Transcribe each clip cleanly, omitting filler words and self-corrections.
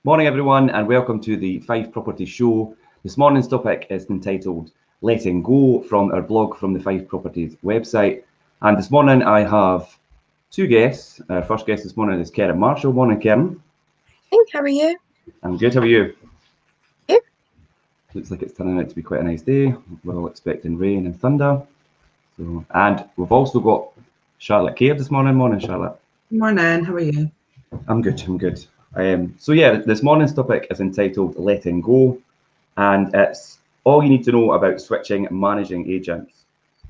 Morning everyone and welcome to the Fife Property Show. This morning's topic is entitled Letting Go from our blog from the Fife Properties website. And this morning I have two guests. Our first guest this morning is Karen Marshall. Morning Karen. Hey, how are you? I'm good, how are you? Good. Looks like it's turning out to be quite a nice day. We're all expecting rain and thunder. And we've also got Charlotte Cave this morning. Morning Charlotte. Morning, how are you? I'm good, I'm good. This morning's topic is entitled Letting Go, and it's all you need to know about switching managing agents,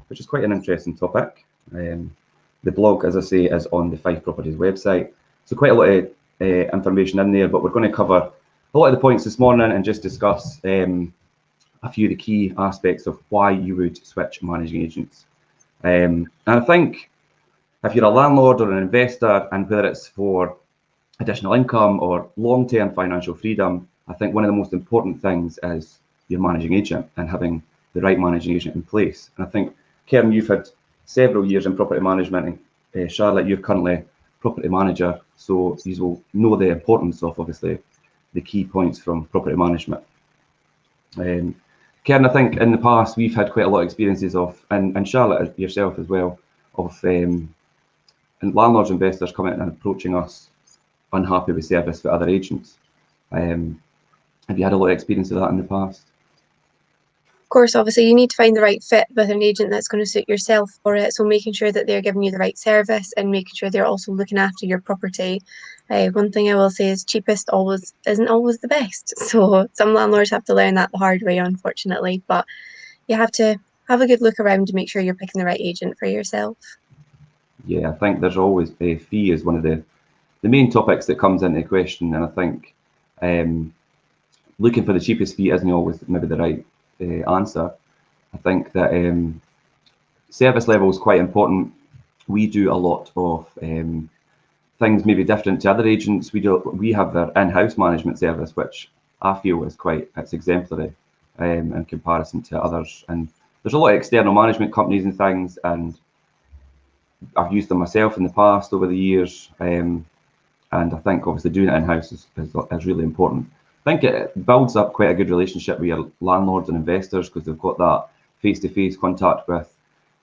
which is quite an interesting topic. The blog, as I say, is on the Fife Properties website, so quite a lot of information in there, but we're going to cover a lot of the points this morning and just discuss a few of the key aspects of why you would switch managing agents. And I think if you're a landlord or an investor, and whether it's for additional income or long-term financial freedom, I think one of the most important things is your managing agent and having the right managing agent in place. And I think, Karen, you've had several years in property management, and Charlotte, you're currently property manager, so you will know the importance of, obviously, the key points from property management. Karen, I think in the past we've had quite a lot of experiences of, and Charlotte yourself as well, of and landlords, investors coming in and approaching us unhappy with service for other agents. Have you had a lot of experience of that in the past? Of course, obviously you need to find the right fit with an agent that's going to suit yourself for it. So making sure that they're giving you the right service and making sure they're also looking after your property. One thing I will say is cheapest isn't always the best. So some landlords have to learn that the hard way, unfortunately, but you have to have a good look around to make sure you're picking the right agent for yourself. Yeah, I think there's always a fee is one of the main topics that comes into question, and I think looking for the cheapest fee isn't always maybe the right answer. I think that service level is quite important. We do a lot of things maybe different to other agents. We have their in-house management service, which I feel is it's exemplary in comparison to others. And there's a lot of external management companies and things, and I've used them myself in the past over the years. And I think obviously doing it in-house is really important. I think it builds up quite a good relationship with your landlords and investors because they've got that face-to-face contact with,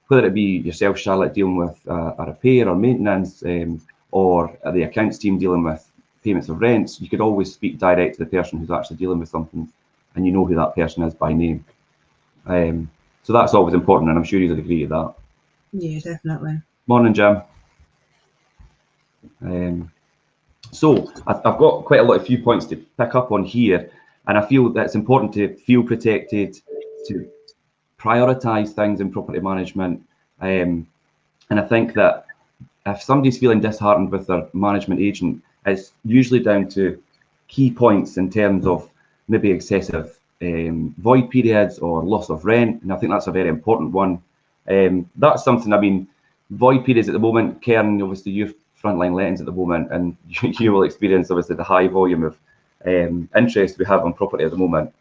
whether it be yourself, Charlotte, dealing with a repair or maintenance, or the accounts team dealing with payments of rents. You could always speak direct to the person who's actually dealing with something, and you know who that person is by name. So that's always important, and I'm sure you'd agree with that. Yeah, definitely. Morning, Jim. So I've got quite a few points to pick up on here, and I feel that it's important to feel protected, to prioritise things in property management, and I think that if somebody's feeling disheartened with their management agent, it's usually down to key points in terms of maybe excessive void periods or loss of rent, and I think that's a very important one. That's something, I mean, void periods at the moment, Karen, obviously you're frontline lettings at the moment, and you will experience obviously the high volume of interest we have on property at the moment.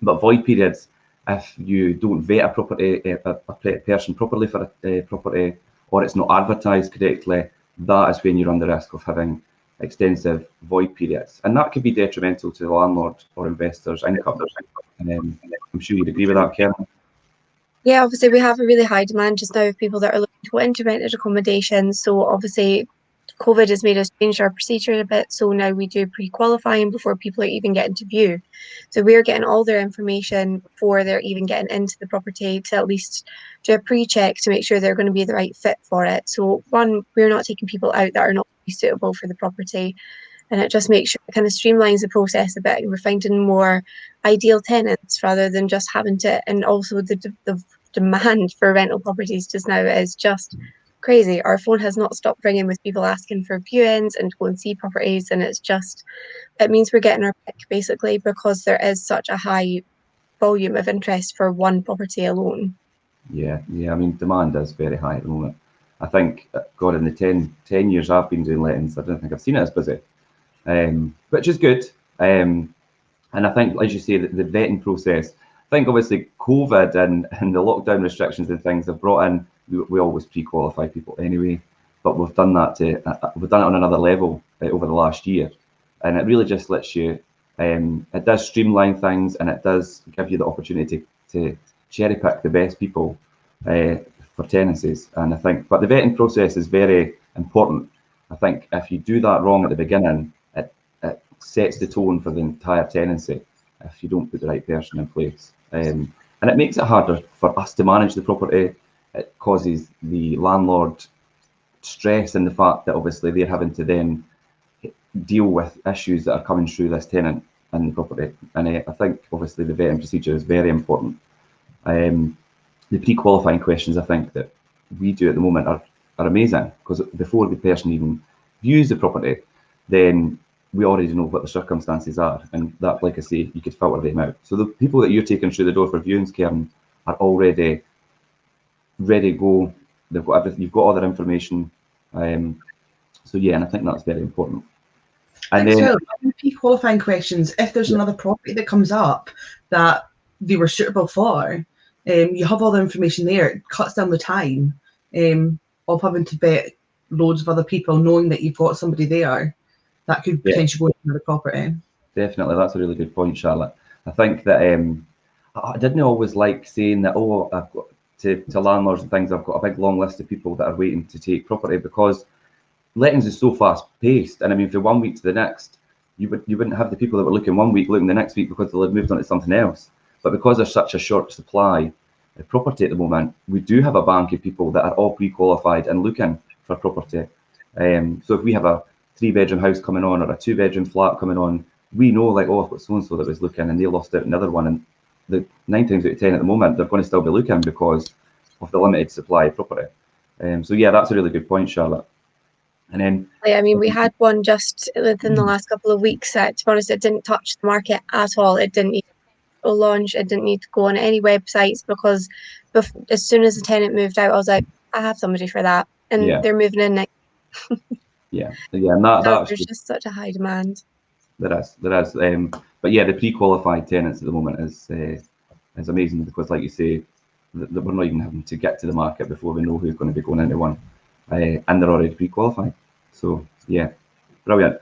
But void periods, if you don't vet a person properly for a property, or it's not advertised correctly, that is when you're on the risk of having extensive void periods, and that could be detrimental to the landlord or investors' income. I'm sure you'd agree with that, Karen. Yeah, obviously we have a really high demand just now of people that are looking to go into rented accommodation. So obviously COVID has made us change our procedure a bit. So now we do pre-qualifying before people are even getting to view. So we're getting all their information before they're even getting into the property to at least do a pre-check to make sure they're going to be the right fit for it. So one, we're not taking people out that are not suitable for the property. And it just makes sure it kind of streamlines the process a bit. And we're finding more ideal tenants rather than just having to, and also the demand for rental properties just now is just crazy. Our phone has not stopped ringing with people asking for viewings and to go and see properties, and it means we're getting our pick basically because there is such a high volume of interest for one property alone. Yeah, I mean, demand is very high at the moment. I think, God, in the 10 years I've been doing lettings, I don't think I've seen it as busy, which is good. And I think, as you say, the vetting process, I think obviously COVID and the lockdown restrictions and things have brought in, we always pre-qualify people anyway, but we've done that on another level over the last year, and it really just lets you It does streamline things, and it does give you the opportunity to cherry pick the best people for tenancies. And I think, but the vetting process is very important. I think if you do that wrong at the beginning, it sets the tone for the entire tenancy if you don't put the right person in place. And it makes it harder for us to manage the property. It causes the landlord stress in the fact that obviously they're having to then deal with issues that are coming through this tenant in the property. And I think obviously the vetting procedure is very important. The pre-qualifying questions I think that we do at the moment are amazing, because before the person even views the property, then we already know what the circumstances are, and that, like I say, you could filter them out. So the people that you're taking through the door for viewings, Karen, are already ready to go. They've got everything. You've got all their information. So yeah, and I think that's very important. And then pre-qualifying questions. If there's another property that comes up that they were suitable for, you have all the information there. It cuts down the time of having to vet loads of other people, knowing that you've got somebody there that could potentially go into another property. Definitely, that's a really good point, Charlotte. I think that I didn't always like saying that, oh, I've got to landlords and things, I've got a big long list of people that are waiting to take property, because lettings is so fast paced, and I mean, from 1 week to the next, you wouldn't have the people that were looking 1 week looking the next week because they'll have moved on to something else. But because there's such a short supply of property at the moment, we do have a bank of people that are all pre-qualified and looking for property. So if we have a 3-bedroom house coming on, or a 2-bedroom flat coming on, we know, like, oh, I've got so-and-so that was looking and they lost out another one, and the 9 times out of 10 at the moment, they're going to still be looking because of the limited supply of property. So yeah, that's a really good point, Charlotte. And then, I mean, we had one just within the last couple of weeks that, to be honest, it didn't touch the market at all. It didn't need to launch. It didn't need to go on any websites, because as soon as the tenant moved out, I was like, I have somebody for that, and they're moving in next. and that's there's just such a high demand. There is. But yeah, the pre-qualified tenants at the moment is amazing, because, like you say, that we're not even having to get to the market before we know who's going to be going into one, and they're already pre-qualified. So yeah, brilliant.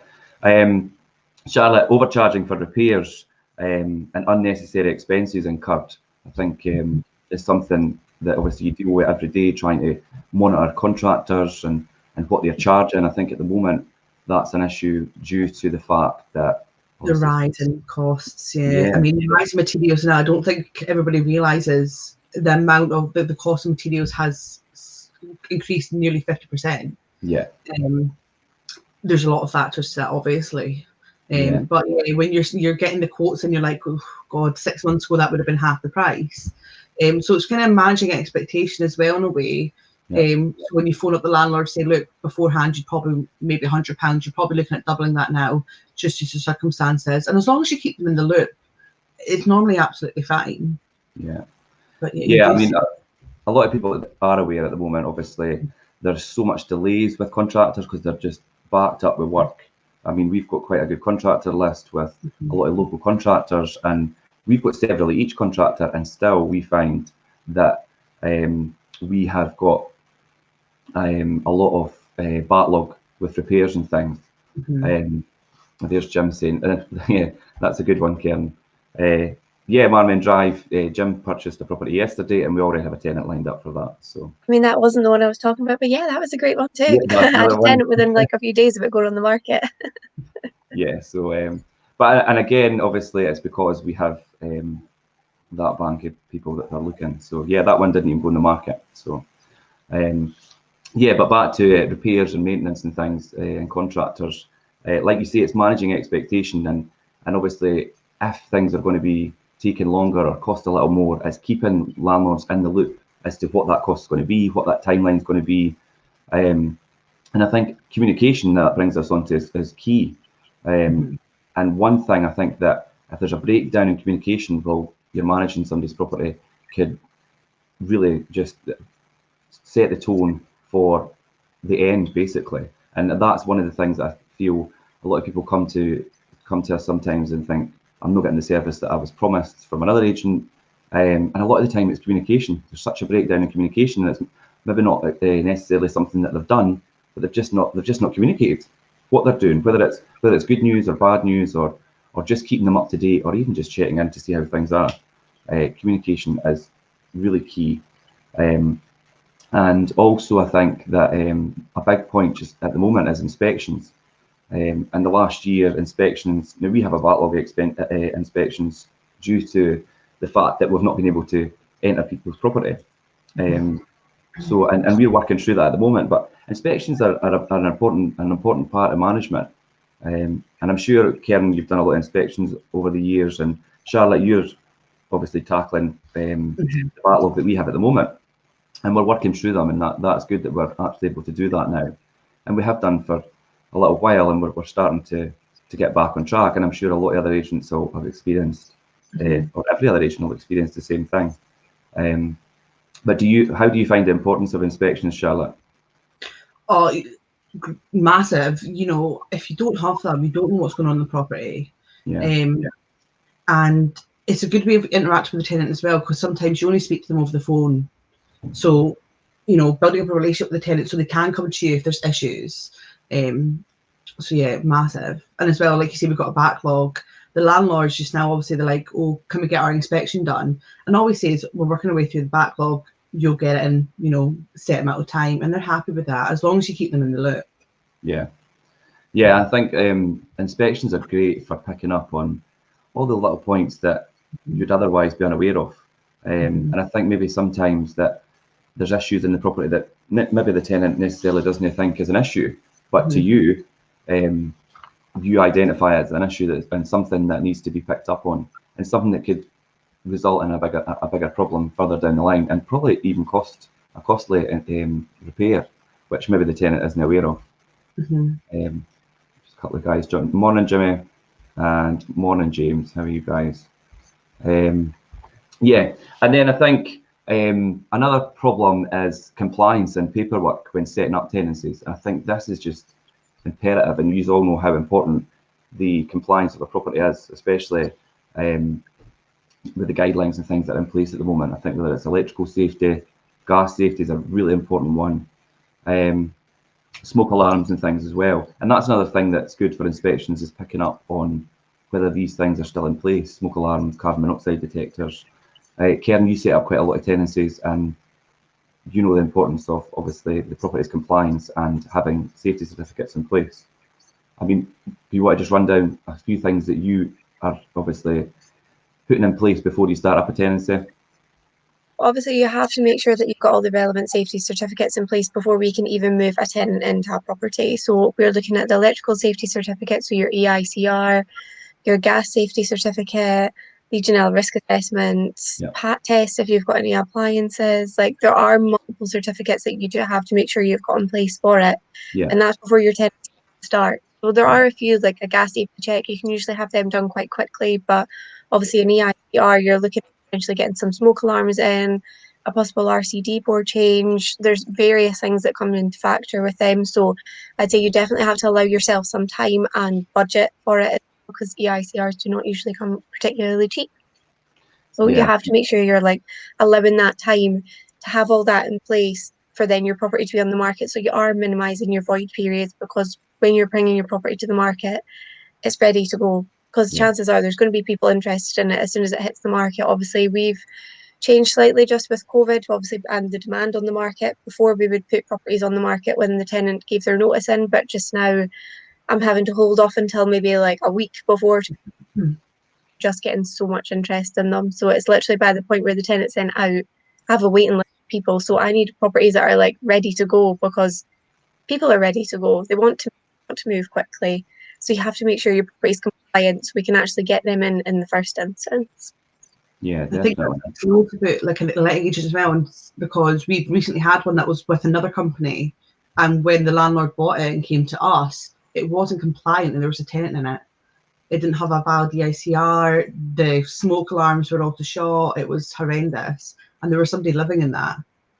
Charlotte, overcharging for repairs and unnecessary expenses incurred, I think, is something that obviously you deal with every day, trying to monitor contractors and what they're charging. I think at the moment that's an issue due to the fact that the rise in costs. I mean, the rise in materials now, I don't think everybody realizes the amount of the cost of materials has increased nearly 50%. There's a lot of factors to that, obviously. But when you're getting the quotes and you're like, oh God, 6 months ago that would have been half the price. So it's kind of managing expectation as well, in a way. So when you phone up the landlord, say, look, beforehand you'd probably maybe £100, you're probably looking at doubling that now, just due to circumstances. And as long as you keep them in the loop, it's normally absolutely fine. But I mean, a lot of people are aware at the moment, obviously, there's so much delays with contractors because they're just backed up with work. I mean, we've got quite a good contractor list with a lot of local contractors, and we've got several of each contractor, and still we find that we have got a lot of backlog with repairs and things. There's Jim saying, yeah, that's a good one, Karen. Marmin Drive, Jim purchased a property yesterday, and we already have a tenant lined up for that. So I mean, that wasn't the one I was talking about, but yeah, that was a great one too. I had a tenant within like a few days of it going on the market. But again, obviously, it's because we have that bank of people that are looking. So yeah, that one didn't even go on the market. So but back to repairs and maintenance and things and contractors. Like you say, it's managing expectation, and obviously, if things are going to be taking longer or cost a little more, it's keeping landlords in the loop as to what that cost is going to be, what that timeline is going to be. And I think communication that brings us onto is key. And one thing I think that if there's a breakdown in communication while you're managing somebody's property, could really just set the tone for the end, basically. And that's one of the things that I feel a lot of people come to us sometimes and think, I'm not getting the service that I was promised from another agent. And a lot of the time it's communication. There's such a breakdown in communication, and it's maybe not necessarily something that they've done, but they've just not communicated what they're doing, whether it's good news or bad news or or just keeping them up to date, or even just checking in to see how things are. Communication is really key. And also, I think that a big point just at the moment is inspections. In the last year, inspections, now we have a backlog of inspections due to the fact that we've not been able to enter people's property. So, and we're working through that at the moment, but inspections are an important part of management. And I'm sure, Karen, you've done a lot of inspections over the years, and Charlotte, you're obviously tackling the backlog that we have at the moment. And we're working through them, and that's good that we're actually able to do that now. And we have done for a little while, and we're starting to get back on track. And I'm sure a lot of other agents will have experienced, or every other agent will experience the same thing. But how do you find the importance of inspections, Charlotte? Oh, massive. You know, if you don't have them, you don't know what's going on in the property. And it's a good way of interacting with the tenant as well, because sometimes you only speak to them over the phone. So, you know, building up a relationship with the tenant so they can come to you if there's issues. So yeah, massive. And as well, like you say, we've got a backlog. The landlords just now, obviously, they're like, oh, can we get our inspection done? And all we say is, we're working our way through the backlog. You'll get it in, you know, set amount of time. And they're happy with that, as long as you keep them in the loop. Yeah, I think inspections are great for picking up on all the little points that you'd otherwise be unaware of. And I think maybe sometimes that there's issues in the property that maybe the tenant necessarily doesn't think is an issue, but to you, you identify it as an issue that's been something that needs to be picked up on, and something that could result in a bigger problem further down the line, and probably even cost a costly repair, which maybe the tenant isn't aware of. Just a couple of guys joined. Morning, Jimmy, and morning, James. How are you guys? Yeah, and then I think another problem is compliance and paperwork when setting up tenancies. I think this is just imperative, and you all know how important the compliance of a property is, especially with the guidelines and things that are in place at the moment. I think whether it's electrical safety, gas safety is a really important one. Smoke alarms and things as well. And that's another thing that's good for inspections, is picking up on whether these things are still in place. Smoke alarms, carbon monoxide detectors. Karen, you set up quite a lot of tenancies, and you know the importance of obviously the property's compliance and having safety certificates in place. I mean, do you want to just run down a few things that you are obviously putting in place before you start up a tenancy? Obviously, you have to make sure that you've got all the relevant safety certificates in place before we can even move a tenant into a property. So we're looking at the electrical safety certificate, so your EICR, your gas safety certificate, Legionella risk assessment, PAT test if you've got any appliances. Like, there are multiple certificates that you do have to make sure you've got in place for it. And that's before your tenant starts. So there are a few, like a gas safety check, you can usually have them done quite quickly, but obviously an EICR, you're looking at potentially getting some smoke alarms in, a possible RCD board change. There's various things that come into factor with them. So I'd say you definitely have to allow yourself some time and budget for it, because EICRs do not usually come particularly cheap. So you have to make sure you're like allowing that time to have all that in place for then your property to be on the market. So you are minimizing your void periods, because when you're bringing your property to the market, it's ready to go. Because chances are there's going to be people interested in it as soon as it hits the market. Obviously, we've changed slightly just with COVID, obviously, and the demand on the market. Before, we would put properties on the market when the tenant gave their notice in, but just now I'm having to hold off until maybe like a week before, just getting so much interest in them. So it's literally by the point where the tenant's in out, I have a waiting list of people. So I need properties that are like ready to go, because people are ready to go. They want to move quickly. So you have to make sure your property's compliant so we can actually get them in the first instance. Yeah, definitely. I think that's about like a letting agent as well, and because we recently had one that was with another company, and when the landlord bought it and came to us, it wasn't compliant and there was a tenant in it. It didn't have a valid EICR, the smoke alarms were off the shot, it was horrendous, and there was somebody living in that.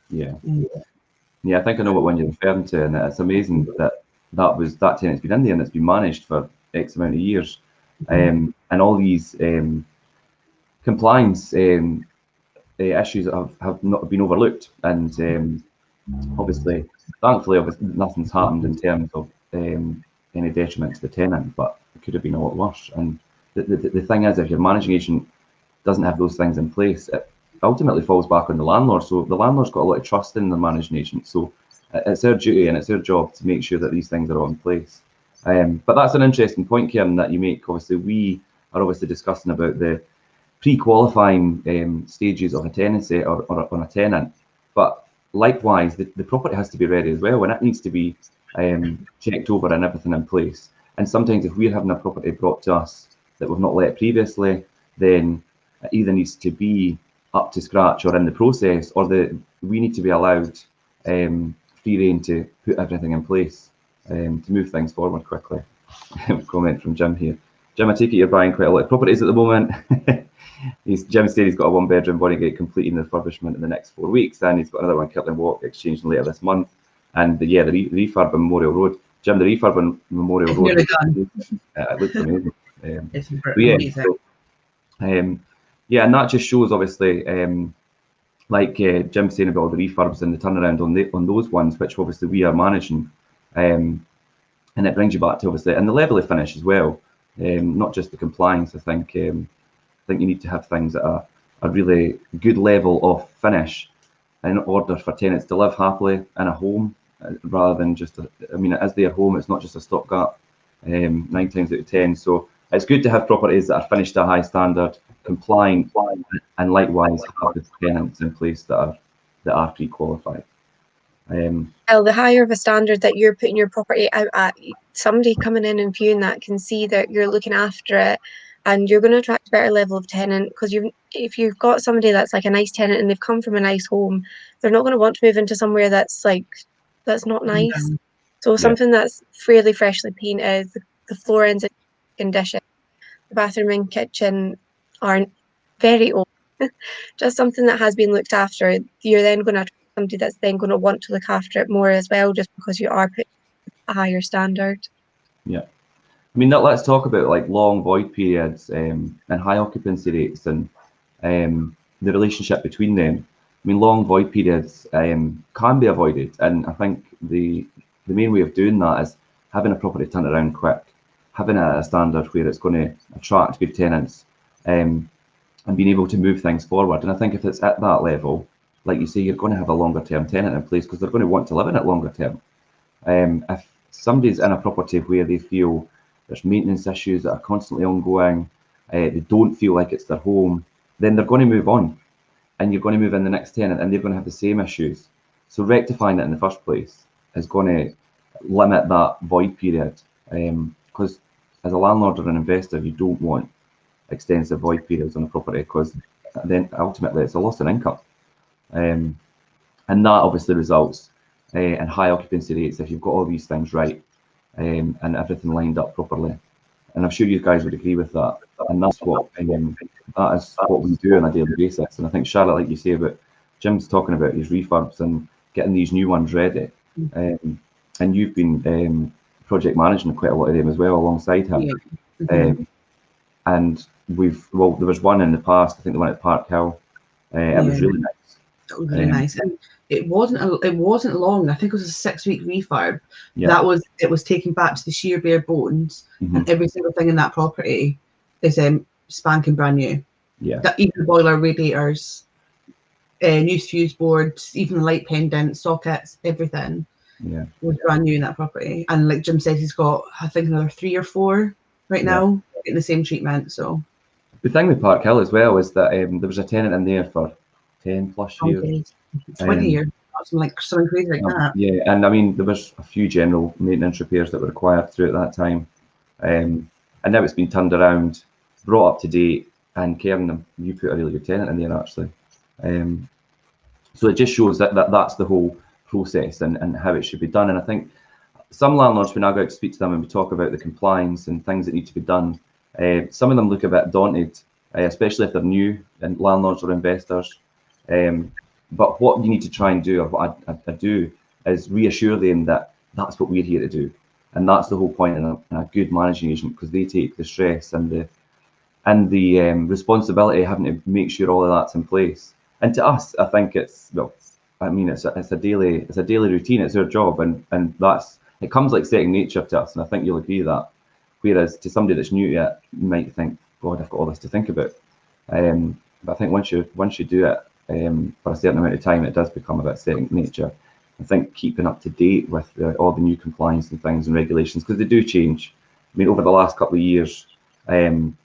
Yeah, I think I know what one you're referring to, and it's amazing that tenant's been in there and it's been managed for X amount of years. And all these compliance issues have not been overlooked, and obviously, thankfully, nothing's happened in terms of any detriment to the tenant, but it could have been a lot worse. And the thing is, if your managing agent doesn't have those things in place, it ultimately falls back on the landlord. So the landlord's got a lot of trust in the managing agent. So it's their duty and it's their job to make sure that these things are all in place. But that's an interesting point, Kieran, that you make. Obviously, we are obviously discussing about the pre-qualifying stages of a tenancy or on a tenant. But likewise, the property has to be ready as well, and it needs to be checked over and everything in place. And sometimes if we're having a property brought to us that we've not let previously, then it either needs to be up to scratch or in the process, or we need to be allowed free rein to put everything in place to move things forward quickly. Comment from Jim here. Jim, I take it you're buying quite a lot of properties at the moment. Jim said he's got a 1-bedroom Bonnygate completing the refurbishment in the next 4 weeks, and he's got another one, Kirtland Walk, exchanging later this month. And the refurb on Memorial Road. Jim, the refurb on Memorial Road. Nearly done. It looks amazing. It's amazing. Yeah, and that just shows, obviously, like Jim's saying about all the refurbs and the turnaround on those ones, which obviously we are managing. And it brings you back to, obviously, and the level of finish as well, not just the compliance. I think you need to have things at a really good level of finish in order for tenants to live happily in a home, rather than just, it is their home, it's not just a stopgap 9 times out of 10. So it's good to have properties that are finished to a high standard, complying, and likewise have the tenants in place that are pre-qualified. Well, the higher of a standard that you're putting your property out at, somebody coming in and viewing that can see that you're looking after it, and you're going to attract a better level of tenant. Because if you've got somebody that's like a nice tenant and they've come from a nice home, they're not going to want to move into somewhere that's not nice. So something that's fairly freshly painted, the floorings in condition, the bathroom and kitchen aren't very old, just something that has been looked after. You're then going to attract somebody that's then going to want to look after it more as well, just because you are putting a higher standard. Yeah. Let's talk about like long void periods and high occupancy rates and the relationship between them. Long void periods can be avoided, and I think the main way of doing that is having a property turned around quick, having a standard where it's going to attract good tenants, and being able to move things forward. And I think if it's at that level, like you say, you're going to have a longer term tenant in place because they're going to want to live in it longer term. If somebody's in a property where they feel there's maintenance issues that are constantly ongoing, they don't feel like it's their home, then they're going to move on, and you're going to move in the next tenant and they're going to have the same issues. So rectifying it in the first place is going to limit that void period, because as a landlord or an investor, you don't want extensive void periods on a property, because then ultimately it's a loss in income. And that obviously results in high occupancy rates if you've got all these things right, and everything lined up properly. And I'm sure you guys would agree with that. And that's what that is what we do on a daily basis. And I think, Charlotte, like you say about Jim's talking about his refurbs and getting these new ones ready, and you've been project managing quite a lot of them as well alongside him. And there was one in the past, I think the one at Park Hill. It was really nice. It was really nice, and it wasn't long. I think it was a 6-week refurb. It was taken back to the sheer bare bones, and every single thing in that property is spanking brand new. Even the boiler, radiators, new fuse boards, even the light pendants, sockets, everything was brand new in that property. And like Jim said, he's got, I think, another 3 or 4 right now getting the same treatment. So the thing with Park Hill as well is that there was a tenant in there for 10 plus years. 20 years. Something crazy like that. Yeah, and there was a few general maintenance repairs that were required throughout that time. And now it's been turned around, brought up to date, and Kieran, you put a really good tenant in there actually. So it just shows that's the whole process and how it should be done. And I think some landlords, when I go out to speak to them and we talk about the compliance and things that need to be done, some of them look a bit daunted, especially if they're new and landlords or investors. But what you need to try and do, or what I do, is reassure them that that's what we're here to do. And that's the whole point in a good managing agent, because they take the stress and the responsibility of having to make sure all of that's in place. And to us, I think it's a daily routine. It's our job, and it comes like second nature to us. And I think you'll agree that Whereas to somebody that's new to it, you might think, God, I've got all this to think about. But I think once you do it for a certain amount of time, it does become a bit second nature. I think keeping up to date with all the new compliance and things and regulations, because they do change. I mean, over the last couple of years, I'm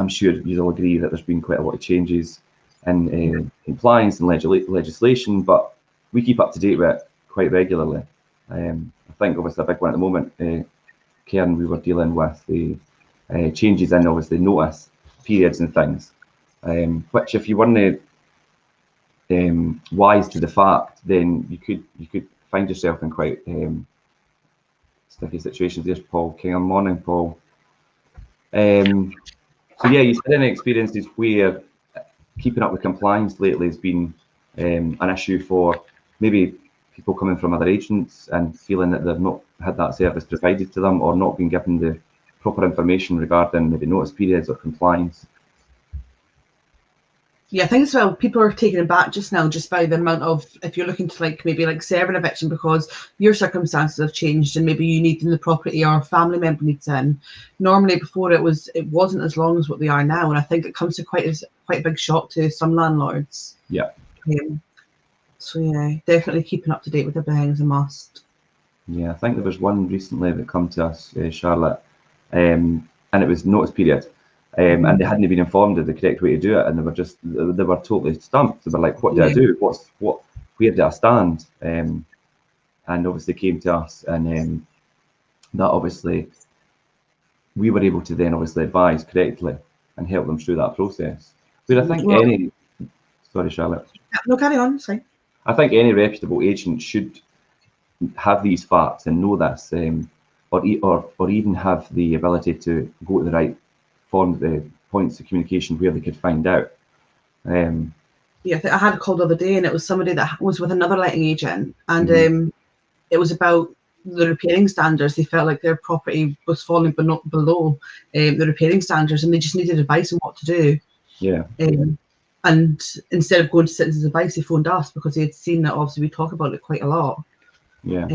sure you'll agree that there's been quite a lot of changes in compliance and legislation, but we keep up to date with it quite regularly. I think obviously a big one at the moment, Karen, we were dealing with the changes in obviously notice periods and things, which if you weren't wise to the fact, then you could find yourself in quite sticky situations. There's Paul King. Morning, Paul. So yeah, you had any experiences where keeping up with compliance lately has been an issue for maybe people coming from other agents and feeling that they've not had that service provided to them or not been given the proper information regarding maybe notice periods or compliance? Yeah, I think as well, people are taken aback just now just by the amount of, if you're looking to maybe serve an eviction because your circumstances have changed and maybe you need in the property or a family member needs in. Normally before it wasn't as long as what they are now, and I think it comes to quite a big shock to some landlords. Yeah. So yeah, definitely keeping up to date with everything is a must. Yeah, I think there was one recently that come to us, Charlotte, and it was notice period. And they hadn't been informed of the correct way to do it, and they were totally stumped. They were like, "What do I do? Where do I stand?" And obviously came to us, and that obviously we were able to then obviously advise correctly and help them through that process. But I think sorry, Charlotte. No, carry on. Sorry. I think any reputable agent should have these facts and know this, or even have the ability to go to the right the points of communication where they could find out. Yeah, I had a call the other day, and it was somebody that was with another letting agent, and it was about the repairing standards. They felt like their property was falling below the repairing standards, and they just needed advice on what to do. Yeah. And instead of going to citizens' advice, they phoned us because they had seen that obviously we talk about it quite a lot. Yeah.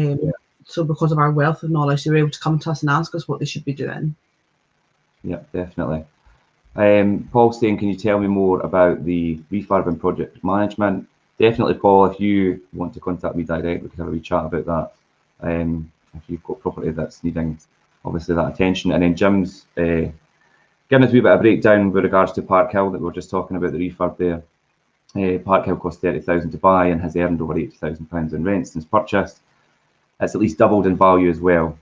So because of our wealth of knowledge, they were able to come to us and ask us what they should be doing. Yeah, definitely. Paul saying, can you tell me more about the refurb and project management? Definitely, Paul, if you want to contact me direct, we can have a wee chat about that. If you've got property that's needing, obviously, that attention. And then Jim's giving us a wee bit of breakdown with regards to Park Hill that we were just talking about, the refurb there. Park Hill cost £30,000 to buy and has earned over £80,000 in rent since purchase. It's at least doubled in value as well.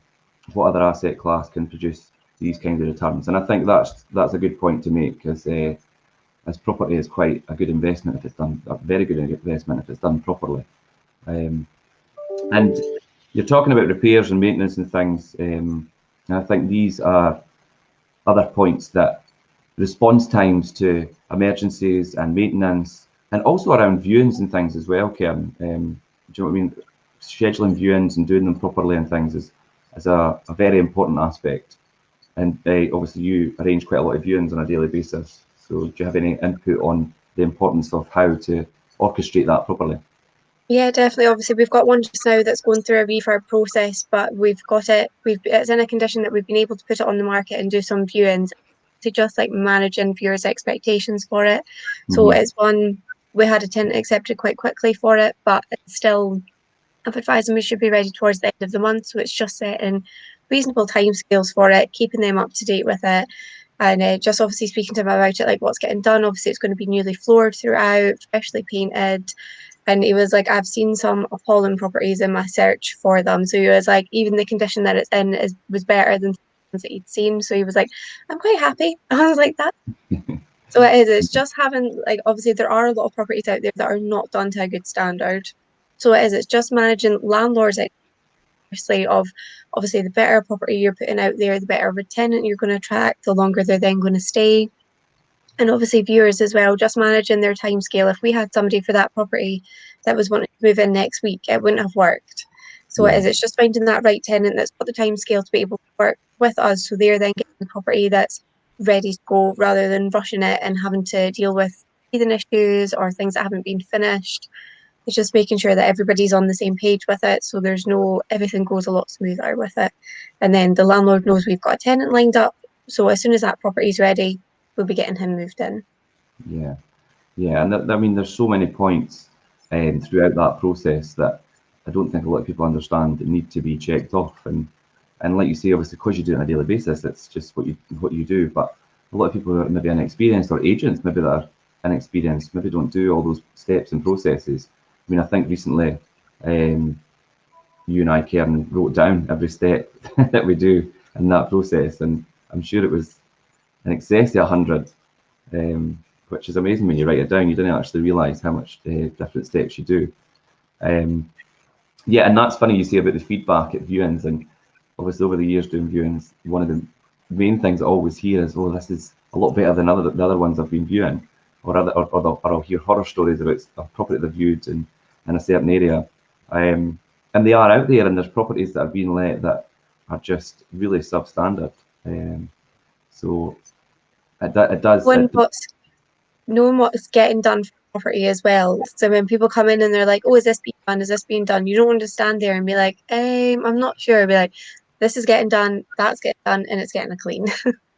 What other asset class can produce these kinds of returns? And I think that's a good point to make, because this property is quite a good investment if it's done, a very good investment if it's done properly. And you're talking about repairs and maintenance and things, and I think these are other points, that response times to emergencies and maintenance, and also around viewings and things as well, Karen. Do you know what I mean? Scheduling viewings and doing them properly and things is a very important aspect. And obviously you arrange quite a lot of viewings on a daily basis. So do you have any input on the importance of how to orchestrate that properly? Yeah, definitely. Obviously, we've got one just now that's going through a refurb process, but we've got it. It's in a condition that we've been able to put it on the market and do some viewings to just managing viewers' expectations for it. So it's one, we had a tenant accepted quite quickly for it, but it's still, I've advised them we should be ready towards the end of the month. So it's just setting reasonable timescales for it, keeping them up to date with it, and just obviously speaking to them about it, what's getting done. Obviously, it's going to be newly floored throughout, freshly painted. And he was like, I've seen some appalling properties in my search for them. So he was like, even the condition that it's in was better than things that he'd seen. So he was like, I'm quite happy. I was like, that. So it is. It's just having, obviously there are a lot of properties out there that are not done to a good standard. So it is. It's just managing landlords of obviously the better property you're putting out there, the better of a tenant you're going to attract, the longer they're then going to stay. And obviously viewers as well, just managing their time scale. If we had somebody for that property that was wanting to move in next week, it wouldn't have worked. So it's just finding that right tenant that's got the time scale to be able to work with us, so they're then getting the property that's ready to go, rather than rushing it and having to deal with teething issues or things that haven't been finished. it's just making sure that everybody's on the same page with it, so everything goes a lot smoother with it. And then the landlord knows we've got a tenant lined up, so as soon as that property's ready, we'll be getting him moved in. Yeah, and I mean, there's so many points throughout that process that I don't think a lot of people understand that need to be checked off. And like you say, obviously, because you do it on a daily basis, it's just what you do. But a lot of people who are maybe inexperienced, or agents maybe that are inexperienced, maybe don't do all those steps and processes. I mean, I think recently you and I, Karen, wrote down every step that we do in that process, and I'm sure it was in excess of 100, which is amazing when you write it down. You didn't actually realise how much different steps you do. Yeah, and that's funny you say about the feedback at viewings, and obviously over the years doing viewings, one of the main things I always hear is, "Oh, this is a lot better than the other ones I've been viewing," or I'll hear horror stories about a property they've viewed in a certain area. And they are out there, and there's properties that are being let that are just really substandard. So it does. Knowing what's getting done for property as well. So when people come in and they're like, "Oh, is this being done? Is this being done?" You don't want to stand there and be like, "I'm not sure." Be like, "This is getting done, that's getting done, and it's getting a clean."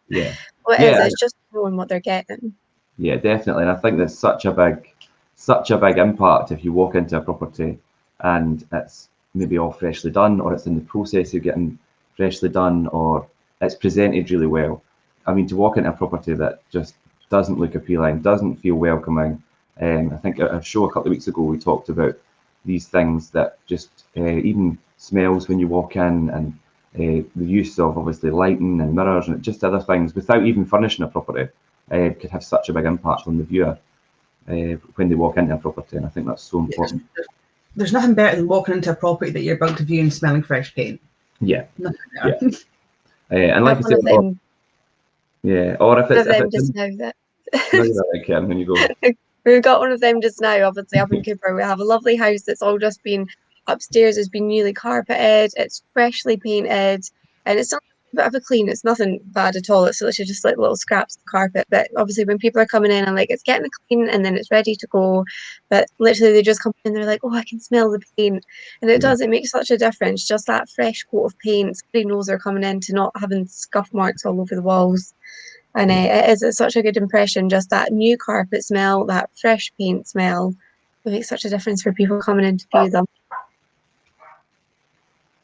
Yeah. What it is, it's just knowing what they're getting. Yeah, definitely. And I think there's such a big impact if you walk into a property and it's maybe all freshly done, or it's in the process of getting freshly done, or it's presented really well. I mean, to walk into a property that just doesn't look appealing, doesn't feel welcoming. I think at a show a couple of weeks ago, we talked about these things that just even smells when you walk in, and the use of obviously lighting and mirrors and just other things without even furnishing a property could have such a big impact on the viewer when they walk into a property. And I think that's so important. There's nothing better than walking into a property that you're about to view and smelling fresh paint. Yeah. Nothing better. Yeah. And like I said, or if it's just know that. No, you're right, Karen, when you go. We've got one of them just now, obviously, up in Cooper. We have a lovely house that's all just been upstairs, has been newly carpeted, it's freshly painted, and it's not a bit of a clean. It's nothing bad at all. It's literally just like little scraps of carpet. But obviously, when people are coming in and like it's getting a clean and then it's ready to go, but literally they just come in and they're like, "Oh, I can smell the paint," and it does. It makes such a difference. Just that fresh coat of paint. Somebody knows they're coming in to not having scuff marks all over the walls. And it's such a good impression, just that new carpet smell, that fresh paint smell. It makes such a difference for people coming in to view them.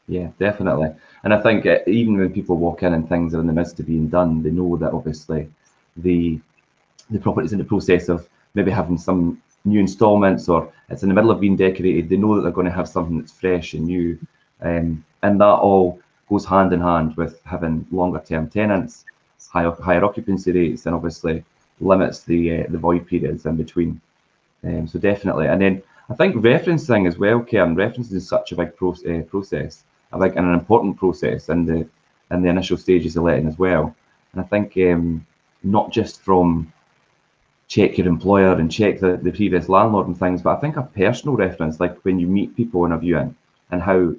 Yeah, definitely. And I think even when people walk in and things are in the midst of being done, they know that obviously the property's in the process of maybe having some new installments, or it's in the middle of being decorated. They know that they're going to have something that's fresh and new. And that all goes hand in hand with having longer term tenants, higher occupancy rates, and obviously limits the void periods in between. So definitely. And then I think referencing as well, Karen, referencing is such a big process, and an important process in the initial stages of letting as well. And I think not just from check your employer and check the previous landlord and things, but I think a personal reference, like when you meet people in a viewing and how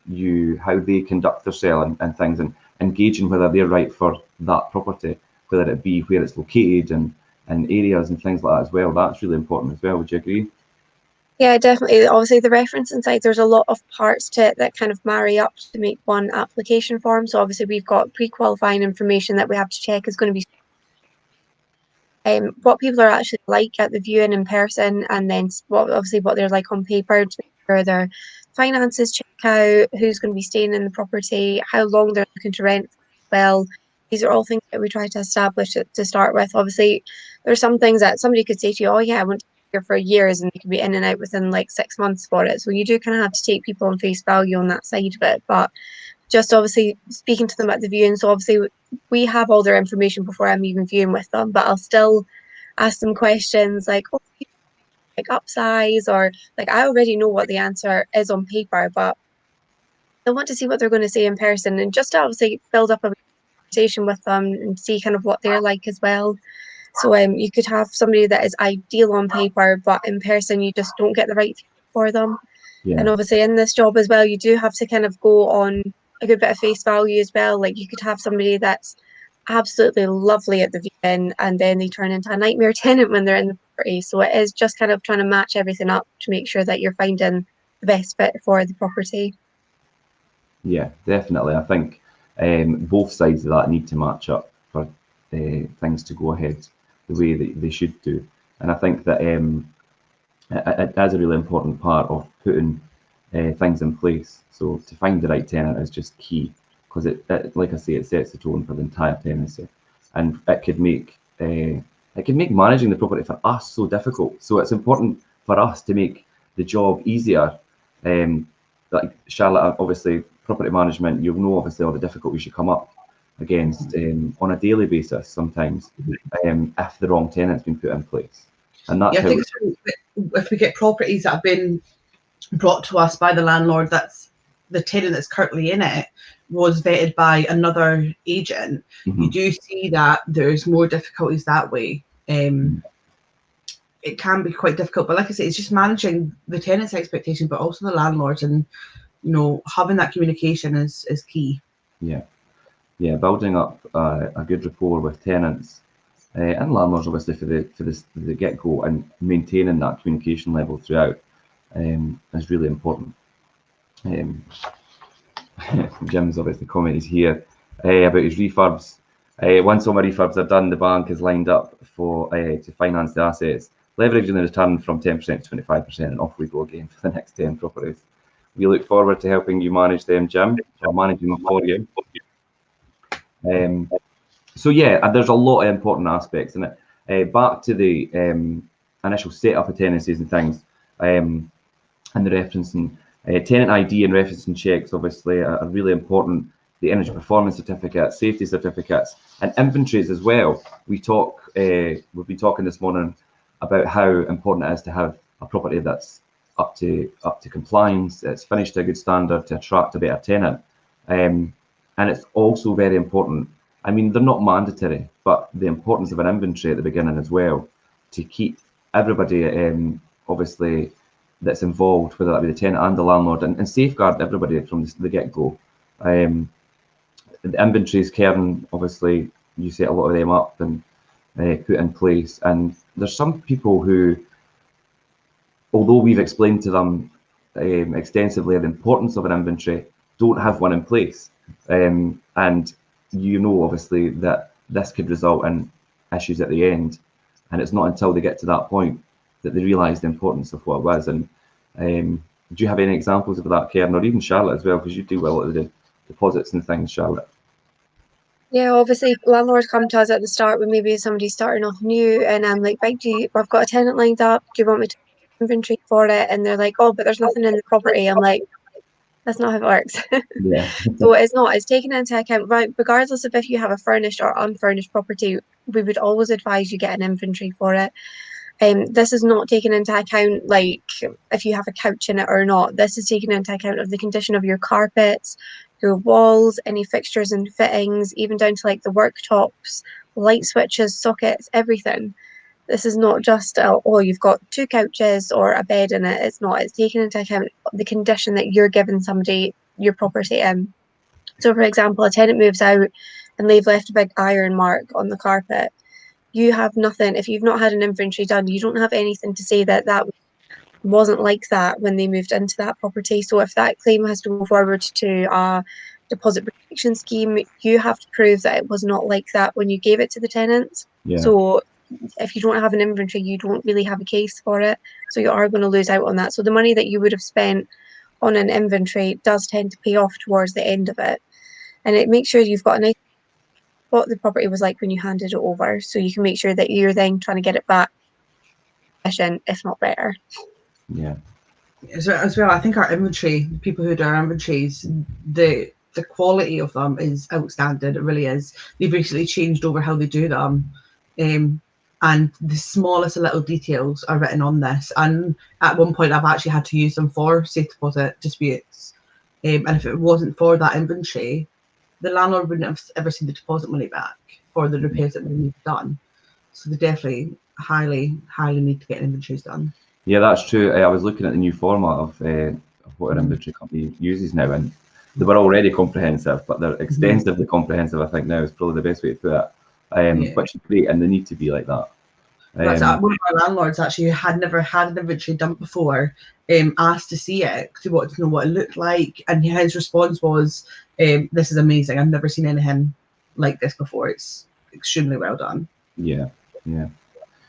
they conduct themselves and things, and engaging whether they're right for that property, whether it be where it's located and areas and things like that as well. That's really important as well. Would you agree? Yeah, definitely. Obviously, the reference inside, there's a lot of parts to it that kind of marry up to make one application form. So obviously, we've got pre-qualifying information that we have to check is going to be what people are actually like at the viewing in person, and then what they're like on paper, to make sure their finances check out, who's going to be staying in the property, how long they're looking to rent for. Well, these are all things that we try to establish to start with. Obviously, there's some things that somebody could say to you, "Oh yeah, I went here for years," and they could be in and out within like 6 months for it. So you do kind of have to take people on face value on that side of it. But just obviously speaking to them at the viewing, so obviously we have all their information before I'm even viewing with them, but I'll still ask them questions like, "Oh, like upsize," or like I already know what the answer is on paper, but I want to see what they're going to say in person, and just to obviously build up a conversation with them and see kind of what they're like as well. So you could have somebody that is ideal on paper, but in person you just don't get the right thing for them. Yeah. And obviously in this job as well, you do have to kind of go on a good bit of face value as well. Like you could have somebody that's absolutely lovely at the viewing and then they turn into a nightmare tenant when they're in the property. So it is just kind of trying to match everything up to make sure that you're finding the best fit for the property. Yeah, definitely. I think both sides of that need to match up for things to go ahead the way that they should do. And I think that it is a really important part of putting things in place. So to find the right tenant is just key, because it, like I say, it sets the tone for the entire tenancy, and it could make managing the property for us so difficult. So it's important for us to make the job easier. Like Charlotte, obviously, property management, you'll know obviously all the difficulties you come up against on a daily basis sometimes if the wrong tenant's been put in place. And that's I think if we get properties that have been brought to us by the landlord, that's the tenant that's currently in it was vetted by another agent, you do see that there's more difficulties that way. It can be quite difficult, but like I say, it's just managing the tenant's expectation, but also the landlord's, and having that communication is key. Yeah, building up a good rapport with tenants and landlords, obviously, for the get-go, and maintaining that communication level throughout is really important. Jim's obviously commented here about his refurbs. Once all my refurbs are done, the bank is lined up for to finance the assets, leveraging the return from 10% to 25%, and off we go again for the next 10 properties. We look forward to helping you manage them, Jim, or managing them for you. So yeah, there's a lot of important aspects in it. Back to the initial setup of tenancies and things, and the referencing, tenant ID and referencing checks obviously are really important. The energy performance certificates, safety certificates, and inventories as well. We've been talking this morning about how important it is to have a property that's up to compliance, it's finished to a good standard to attract a better tenant. And it's also very important, I mean, they're not mandatory, but the importance of an inventory at the beginning as well, to keep everybody obviously that's involved, whether that be the tenant and the landlord, and safeguard everybody from the get-go. The inventories, Karen, obviously you set a lot of them up and put in place, and there's some people who, although we've explained to them extensively the importance of an inventory, don't have one in place. And obviously that this could result in issues at the end, and it's not until they get to that point that they realise the importance of what it was. And do you have any examples of that, Karen, or even Charlotte as well, because you do well at the deposits and things, Charlotte? Yeah, obviously landlords come to us at the start when maybe somebody's starting off new, and I'm like, right, I've got a tenant lined up, do you want me to inventory for it? And they're like, oh, but there's nothing in the property. I'm like, that's not how it works. Yeah. So it's taken into account, right, regardless of if you have a furnished or unfurnished property, we would always advise you get an inventory for it. This is not taken into account like if you have a couch in it or not. This is taken into account of the condition of your carpets, your walls, any fixtures and fittings, even down to like the worktops, light switches, sockets, everything. This is not just, oh, you've got 2 couches or a bed in it. It's not. It's taken into account the condition that you're giving somebody your property in. So, for example, a tenant moves out and they've left a big iron mark on the carpet. You have nothing. If you've not had an inventory done, you don't have anything to say that that wasn't like that when they moved into that property. So if that claim has to go forward to a deposit protection scheme, you have to prove that it was not like that when you gave it to the tenants. Yeah. So if you don't have an inventory, you don't really have a case for it. So you are going to lose out on that. So the money that you would have spent on an inventory does tend to pay off towards the end of it. And it makes sure you've got a nice what the property was like when you handed it over, so you can make sure that you're then trying to get it back, if not better. Yeah. As well, I think our inventory, people who do our inventories, the quality of them is outstanding. It really is. They've recently changed over how they do them, and the smallest of little details are written on this. And at one point, I've actually had to use them for safe deposit disputes. And if it wasn't for that inventory, the landlord wouldn't have ever seen the deposit money back for the repairs that we need done. So they definitely highly need to get inventories done. Yeah, that's true. I was looking at the new format of what an inventory company uses now, and they were already comprehensive, but they're extensively comprehensive. I think now is probably the best way to put it, which is great, and they need to be like that. That's one of our landlords actually who had never had an inventory done before, asked to see it because he wanted to know what it looked like, and his response was, "This is amazing. I've never seen anything like this before. It's extremely well done." Yeah, yeah.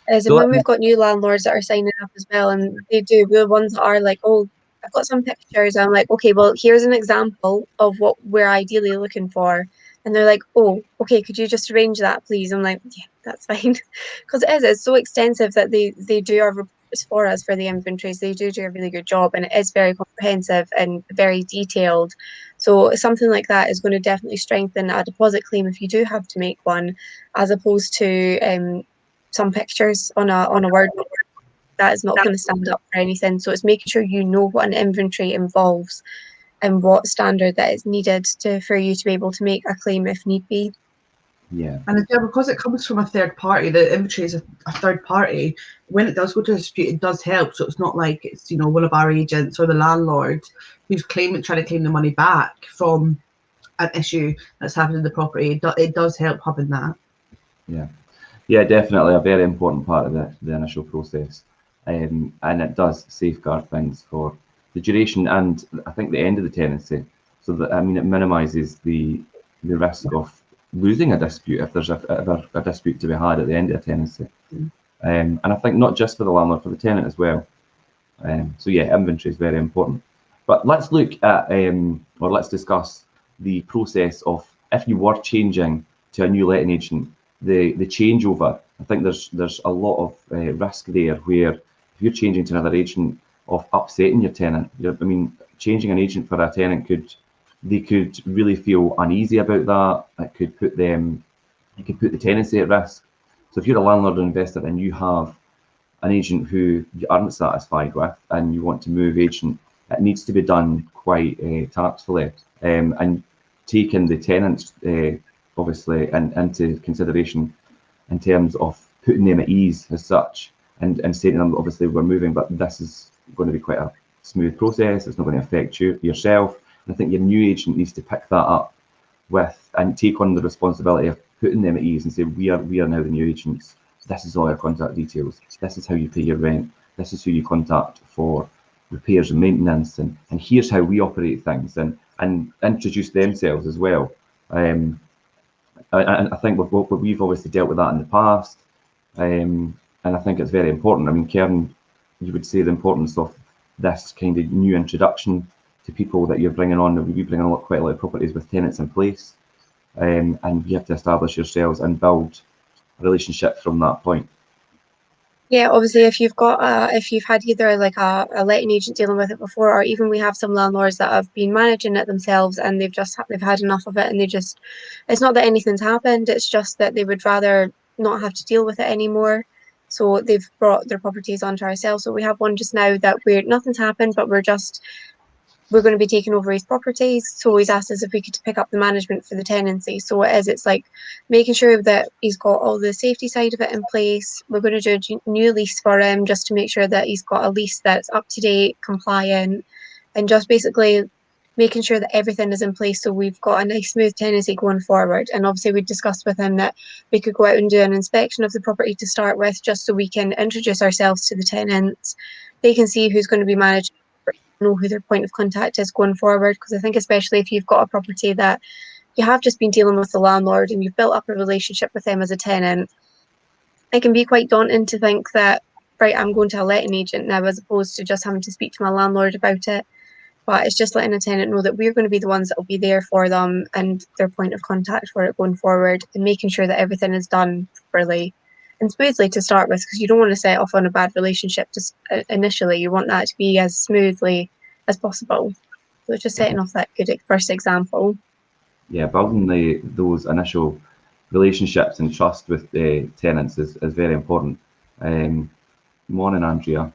And when we've got new landlords that are signing up as well, and we're the ones that are like, oh, I've got some pictures. I'm like, okay, well, here's an example of what we're ideally looking for. And they're like, oh, okay, could you just arrange that, please? I'm like, yeah, that's fine. Because it's so extensive that they do our reports for us for the inventories. They do a really good job, and it is very comprehensive and very detailed. So something like that is going to definitely strengthen a deposit claim if you do have to make one, as opposed to some pictures on a Word doc. That is not going to stand up for anything. So it's making sure you know what an inventory involves and what standard that is needed for you to be able to make a claim if need be. Yeah. And because it comes from a third party, the inventory is a third party. When it does go to dispute, it does help. So it's not like it's one of our agents or the landlord who's trying to claim the money back from an issue that's happened in the property. It does help having that. Yeah. Yeah, definitely a very important part of the initial process, and it does safeguard things for the duration and I think the end of the tenancy. So that it minimises the risk of losing a dispute if there's a dispute to be had at the end of a tenancy. And I think not just for the landlord, for the tenant as well. So yeah, inventory is very important. But let's look at or let's discuss the process of if you were changing to a new letting agent. The changeover, I think there's a lot of risk there where if you're changing to another agent of upsetting your tenant. Changing an agent for a tenant they could really feel uneasy about that. It could put the tenancy at risk. So if you're a landlord or investor and you have an agent who you aren't satisfied with and you want to move agent, it needs to be done quite tactfully and taking the tenants obviously into consideration in terms of putting them at ease as such and saying to them, obviously we're moving, but this is going to be quite a smooth process. It's not going to affect yourself. And I think your new agent needs to pick that up and take on the responsibility of putting them at ease and say, we are now the new agents. This is all your contact details. This is how you pay your rent. This is who you contact for repairs and maintenance. And here's how we operate things and introduce themselves as well. And I think we've obviously dealt with that in the past. And I think it's very important. Karen, you would say the importance of this kind of new introduction to people that you're bringing on. We bring on quite a lot of properties with tenants in place. And you have to establish yourselves and build a relationship from that point. Yeah, obviously, if you've had either like a letting agent dealing with it before, or even we have some landlords that have been managing it themselves and they've had enough of it, and it's not that anything's happened, it's just that they would rather not have to deal with it anymore. So they've brought their properties onto ourselves. So we have one just now that nothing's happened, but we're going to be taking over his properties. So he's asked us if we could pick up the management for the tenancy. So it's like making sure that he's got all the safety side of it in place. We're going to do a new lease for him just to make sure that he's got a lease that's up to date, compliant, and just basically making sure that everything is in place so we've got a nice smooth tenancy going forward. And obviously we discussed with him that we could go out and do an inspection of the property to start with, just so we can introduce ourselves to the tenants. They can see who's going to be managing, know who their point of contact is going forward, because I think especially if you've got a property that you have just been dealing with the landlord and you've built up a relationship with them as a tenant, it can be quite daunting to think that, right, I'm going to a letting agent now as opposed to just having to speak to my landlord about it. But it's just letting a tenant know that we're going to be the ones that will be there for them and their point of contact for it going forward, and making sure that everything is done properly and smoothly to start with, because you don't want to set off on a bad relationship just initially. You want that to be as smoothly as possible. So just setting off that good first example. Yeah, building those initial relationships and trust with the tenants is very important. Morning, Andrea.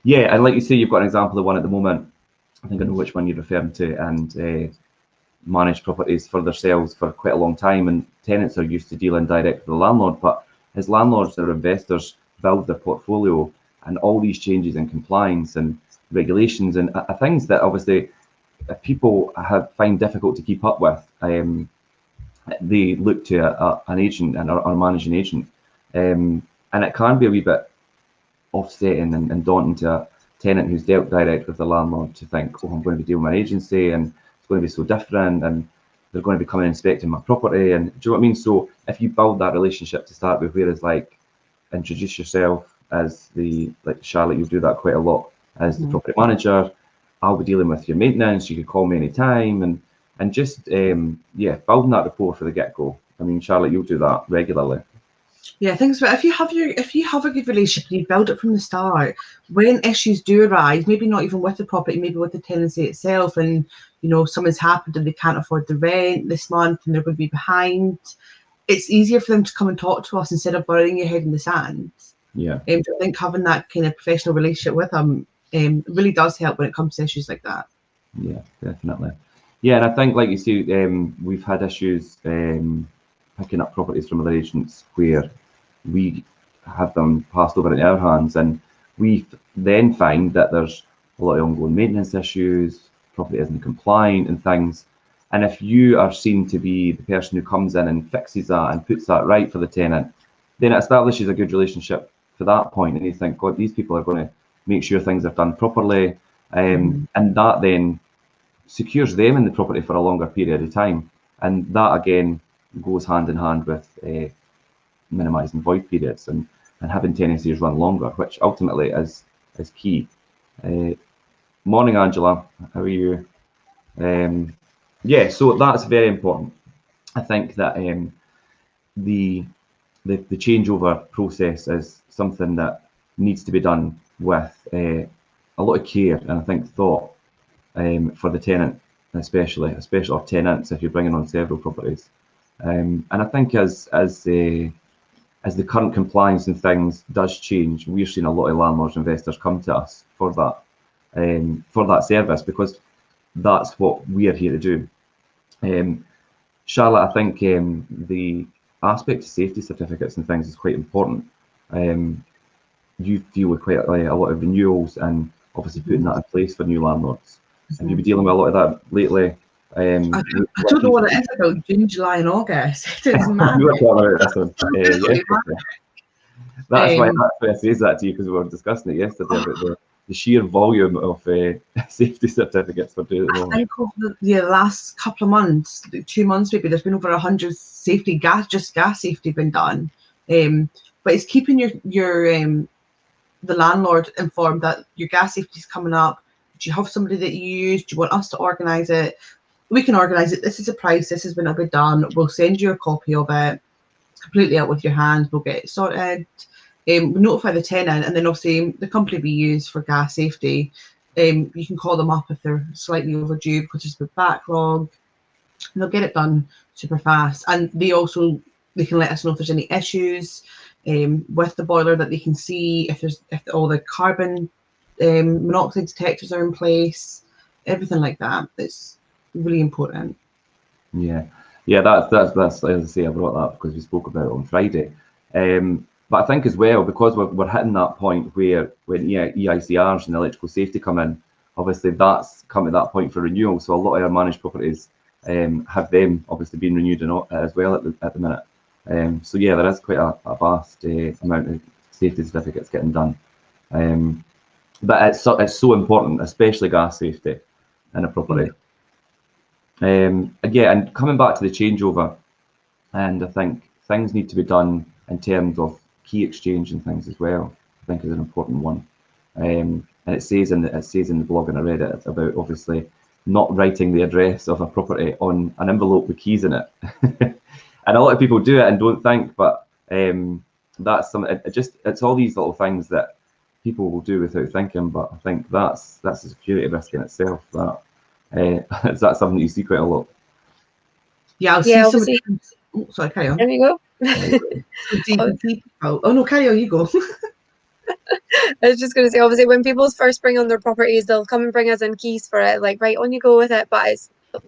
Yeah, and like you say, you've got an example of one at the moment. I think I know which one you're referring to, and managed properties for themselves for quite a long time, and tenants are used to dealing direct with the landlord, but as landlords or investors build their portfolio, and all these changes in compliance and regulations and things that obviously people find difficult to keep up with, they look to an agent or a managing agent And it can be a wee bit offsetting and daunting to a tenant who's dealt direct with the landlord to think, oh, I'm going to be dealing with an agency and it's going to be so different and they're going to be coming and inspecting my property. And do you know what I mean? So if you build that relationship to start with, whereas like introduce yourself as like Charlotte, you'll do that quite a lot as the property manager. I'll be dealing with your maintenance. You can call me anytime, and just building that rapport for the get-go. I mean, Charlotte, you'll do that regularly. Yeah, I think so. If you have a good relationship and you build it from the start, when issues do arise, maybe not even with the property, maybe with the tenancy itself, and something's happened and they can't afford the rent this month and they're going to be behind, it's easier for them to come and talk to us instead of burying your head in the sand. Yeah. So I think having that kind of professional relationship with them really does help when it comes to issues like that. Yeah, definitely. Yeah, and I think, like you see, we've had issues picking up properties from other agents where we have them passed over into our hands, and we then find that there's a lot of ongoing maintenance issues, property isn't compliant and things. And if you are seen to be the person who comes in and fixes that and puts that right for the tenant, then it establishes a good relationship to that point, and you think, God, these people are going to make sure things are done properly, and that then secures them in the property for a longer period of time, and that again goes hand in hand with minimising void periods and having tenancies run longer, which ultimately is key. Morning, Angela. How are you? So that's very important. I think that the changeover process is something that needs to be done with a lot of care and I think thought for the tenant, especially or tenants if you're bringing on several properties. And I think as the current compliance and things does change, we're seeing a lot of landlords and investors come to us for that service, because that's what we are here to do. Charlotte, I think the aspect of safety certificates and things is quite important. You deal with quite a lot of renewals and obviously putting that in place for new landlords. Have you been dealing with a lot of that lately? I don't know what it is about June, July and August. It's mad. You were talking about this one. That's why I says that to you, because we were discussing it yesterday about the sheer volume of safety certificates for doing it. I think over the last couple of months, 2 months maybe, there's been over 100 safety gas safety been done. But it's keeping your the landlord informed that your gas safety is coming up. Do you have somebody that you use? Do you want us to organise it? We can organise it. This is the price. This has been done. We'll send you a copy of it. It's completely out with your hands. We'll get it sorted. We notify the tenant, and then obviously the company we use for gas safety, you can call them up if they're slightly overdue because there's a backlog, and they'll get it done super fast. And they can let us know if there's any issues with the boiler that they can see, if all the carbon monoxide detectors are in place, everything like that. It's really important. Yeah, that's as I say, I brought that because we spoke about it on Friday. But I think as well, because we're hitting that point where when EICRs and electrical safety come in, obviously that's come to that point for renewal. So a lot of our managed properties have them obviously being renewed as well at the minute. So yeah, there is quite a vast amount of safety certificates getting done. But it's so important, especially gas safety in a property. Again, and coming back to the changeover, and I think things need to be done in terms of key exchange and things as well. I think is an important one. And it says in the blog, and I read it, about obviously not writing the address of a property on an envelope with keys in it. And a lot of people do it and don't think, but that's it's all these little things that people will do without thinking. But I think that's a security risk in itself. Is that something that you see quite a lot? Yeah, I'll see somebody. Oh, sorry, carry on. There you go. Oh no, carry on, you go. I was just going to say, obviously, when people first bring on their properties, they'll come and bring us in keys for it, like, right, on you go with it. But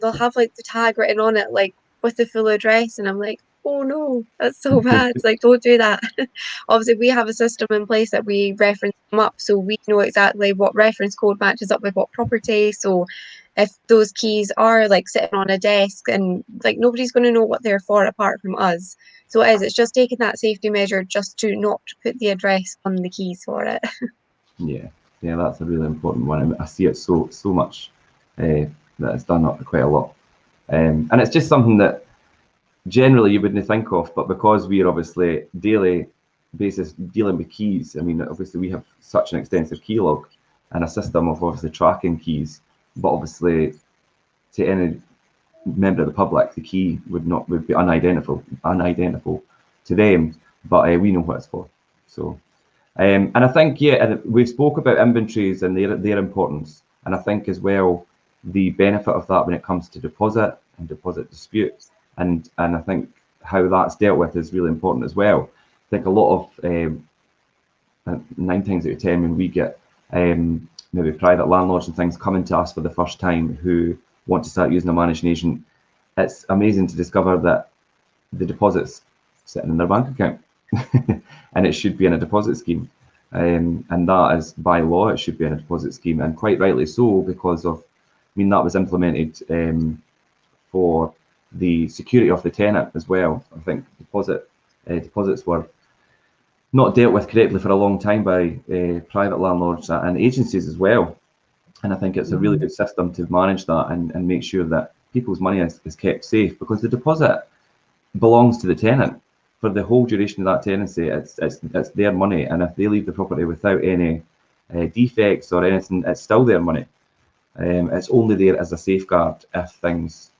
they'll have like the tag written on it, like with the full address, and I'm like, oh no, that's so bad. Like, don't do that. Obviously, we have a system in place that we reference them up, so we know exactly what reference code matches up with what property. So if those keys are like sitting on a desk and like nobody's going to know what they're for apart from us. So it's just taking that safety measure just to not put the address on the keys for it. Yeah, yeah, that's a really important one. I see it so much that it's done up quite a lot, and it's just something that generally you wouldn't think of, but because we're obviously daily basis dealing with keys, I mean, obviously we have such an extensive key log and a system of obviously tracking keys, but obviously to any member of the public, the key would be unidentifiable to them, but we know what it's for. So, and I think we've spoke about inventories and their importance, and I think as well the benefit of that when it comes to deposit and deposit disputes, and I think how that's dealt with is really important as well. I think a lot of 9 times out of 10 when we get maybe private landlords and things coming to us for the first time who want to start using a managing agent, it's amazing to discover that the deposit's sitting in their bank account and it should be in a deposit scheme. And that is by law, it should be in a deposit scheme, and quite rightly so, because of, I mean, that was implemented for the security of the tenant as well. I think deposits were not dealt with correctly for a long time by private landlords and agencies as well. And I think it's a really good system to manage that and make sure that people's money is kept safe, because the deposit belongs to the tenant for the whole duration of that tenancy. It's their money, and if they leave the property without any defects or anything, it's still their money. It's only there as a safeguard if things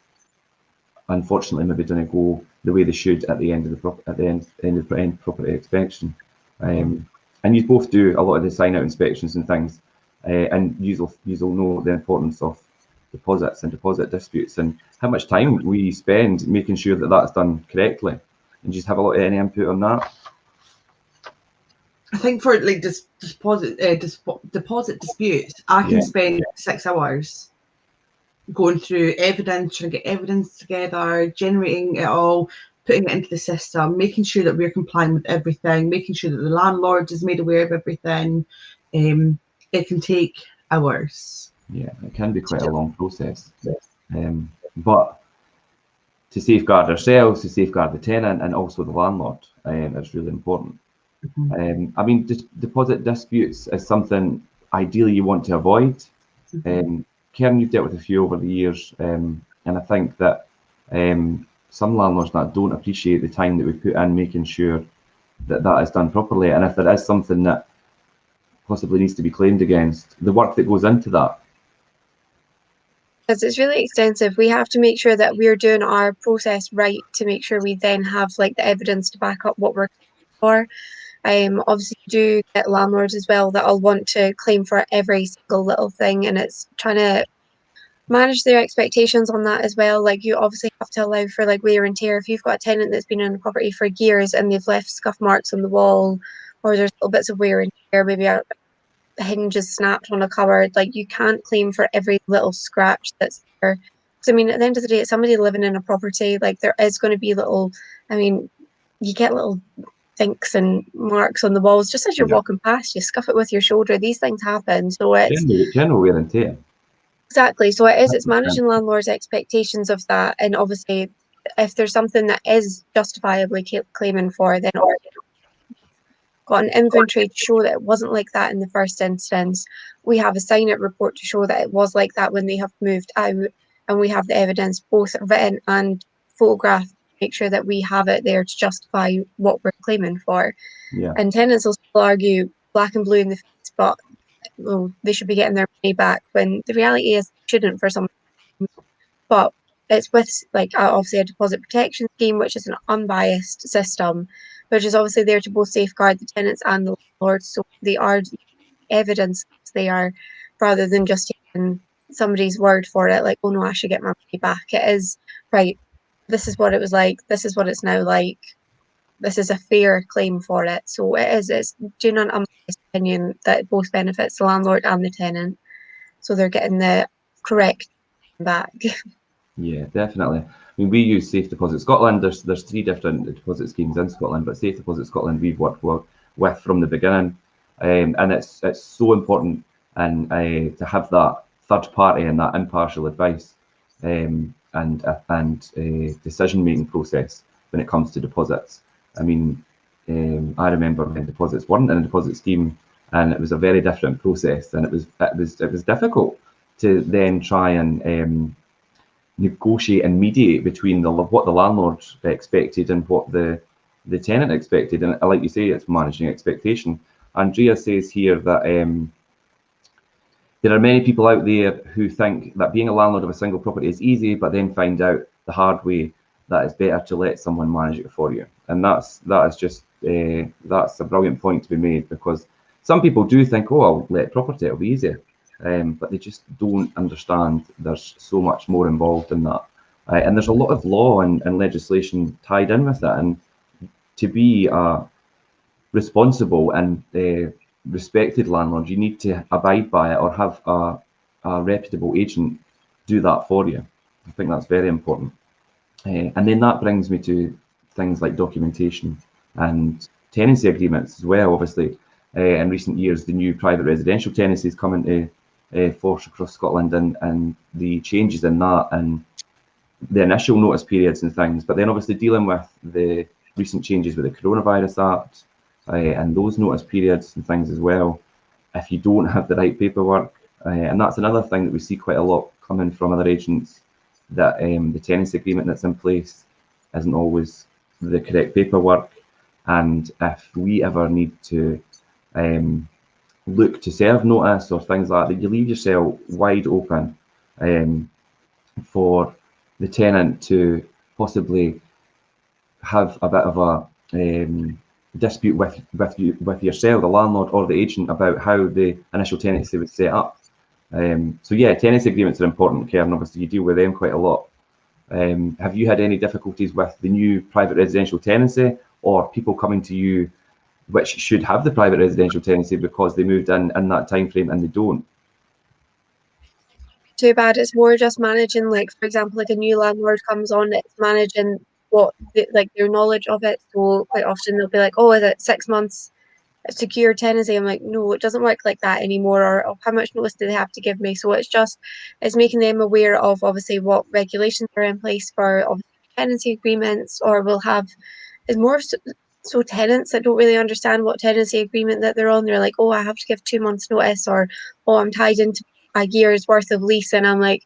unfortunately maybe don't go the way they should at the end of the property inspection. And you both do a lot of the sign out inspections and things, and you'll know the importance of deposits and deposit disputes and how much time we spend making sure that that's done correctly. And just have a lot of any input on that. I think for like deposit disputes, I can spend 6 hours going through evidence, trying to get evidence together, generating it all, putting it into the system, making sure that we're complying with everything, making sure that the landlord is made aware of everything. It can take hours. Yeah, it can be quite a long process. But to safeguard ourselves, to safeguard the tenant, and also the landlord, it's really important. I mean, deposit disputes is something ideally you want to avoid. Karen, you've dealt with a few over the years, and I think that some landlords that don't appreciate the time that we put in making sure that that is done properly, and if there is something that possibly needs to be claimed against, the work that goes into that. Because it's really extensive. We have to make sure that we're doing our process right to make sure we then have like the evidence to back up what we're for. Obviously you do get landlords as well that'll want to claim for every single little thing, and it's trying to manage their expectations on that as well. Like you obviously have to allow for like wear and tear. If you've got a tenant that's been in the property for years and they've left scuff marks on the wall, or there's little bits of wear and tear, maybe a hinge is snapped on a cupboard, like you can't claim for every little scratch that's there. Because I mean, at the end of the day, it's somebody living in a property, like there is going to be little, I mean, you get little thinks and marks on the walls just as you're walking past, you scuff it with your shoulder, these things happen. So it's general wear and tear. Exactly. So it's managing landlords' expectations of that, and obviously if there's something that is justifiably claiming for, then got an inventory to show that it wasn't like that in the first instance. We have a sign out report to show that it was like that when they have moved out, and we have the evidence both written and photographed to make sure that we have it there to justify what we're claiming for. And tenants will still argue black and blue in the face, but well, they should be getting their money back, when the reality is they shouldn't for some. But it's with like obviously a deposit protection scheme, which is an unbiased system, which is obviously there to both safeguard the tenants and the landlords. So they are evidence, they are, rather than just taking somebody's word for it, like, oh no, I should get my money back. It is right, this is what it was like, this is what it's now like, this is a fair claim for it. So it's doing an unbiased opinion that both benefits the landlord and the tenant, so they're getting the correct back. Yeah, definitely. I mean, we use Safe Deposit Scotland. There's 3 different deposit schemes in Scotland, but Safe Deposit Scotland we've worked with from the beginning, and it's so important and to have that third party and that impartial advice and decision making process when it comes to deposits. I mean, I remember when deposits weren't in a deposit scheme, and it was a very different process, and it was difficult to then try and negotiate and mediate between what the landlord expected and what the tenant expected. And like you say, it's managing expectation. Andrea says here that there are many people out there who think that being a landlord of a single property is easy, but then find out the hard way that it's better to let someone manage it for you. And that's a brilliant point to be made, because some people do think, oh, I'll let property, it'll be easier. But they just don't understand there's so much more involved in that. And there's a lot of law and legislation tied in with that. And to be a responsible and respected landlord, you need to abide by it or have a reputable agent do that for you. I think that's very important. And then that brings me to things like documentation and tenancy agreements as well. Obviously, in recent years, the new private residential tenancies come into force across Scotland, and the changes in that and the initial notice periods and things, but then obviously dealing with the recent changes with the Coronavirus Act and those notice periods and things as well. If you don't have the right paperwork, and that's another thing that we see quite a lot coming from other agents, that the tenancy agreement that's in place isn't always the correct paperwork. And if we ever need to look to serve notice or things like that, you leave yourself wide open for the tenant to possibly have a bit of a dispute with yourself, the landlord or the agent, about how the initial tenancy was set up. So yeah, tenancy agreements are important, Karen. Obviously, you deal with them quite a lot. Have you had any difficulties with the new private residential tenancy, or people coming to you which should have the private residential tenancy because they moved in that time frame and they don't? Too bad. It's more just managing, like, for example, like a new landlord comes on, it's managing what their knowledge of it. So quite often they'll be like, oh, is it 6 months secure tenancy? I'm like, no, it doesn't work like that anymore. Or oh, how much notice do they have to give me? So it's making them aware of obviously what regulations are in place for obviously tenancy agreements, or we'll have is more so tenants that don't really understand what tenancy agreement that they're on. They're like, oh, I have to give 2 months notice, or oh, I'm tied into a year's worth of lease. And I'm like,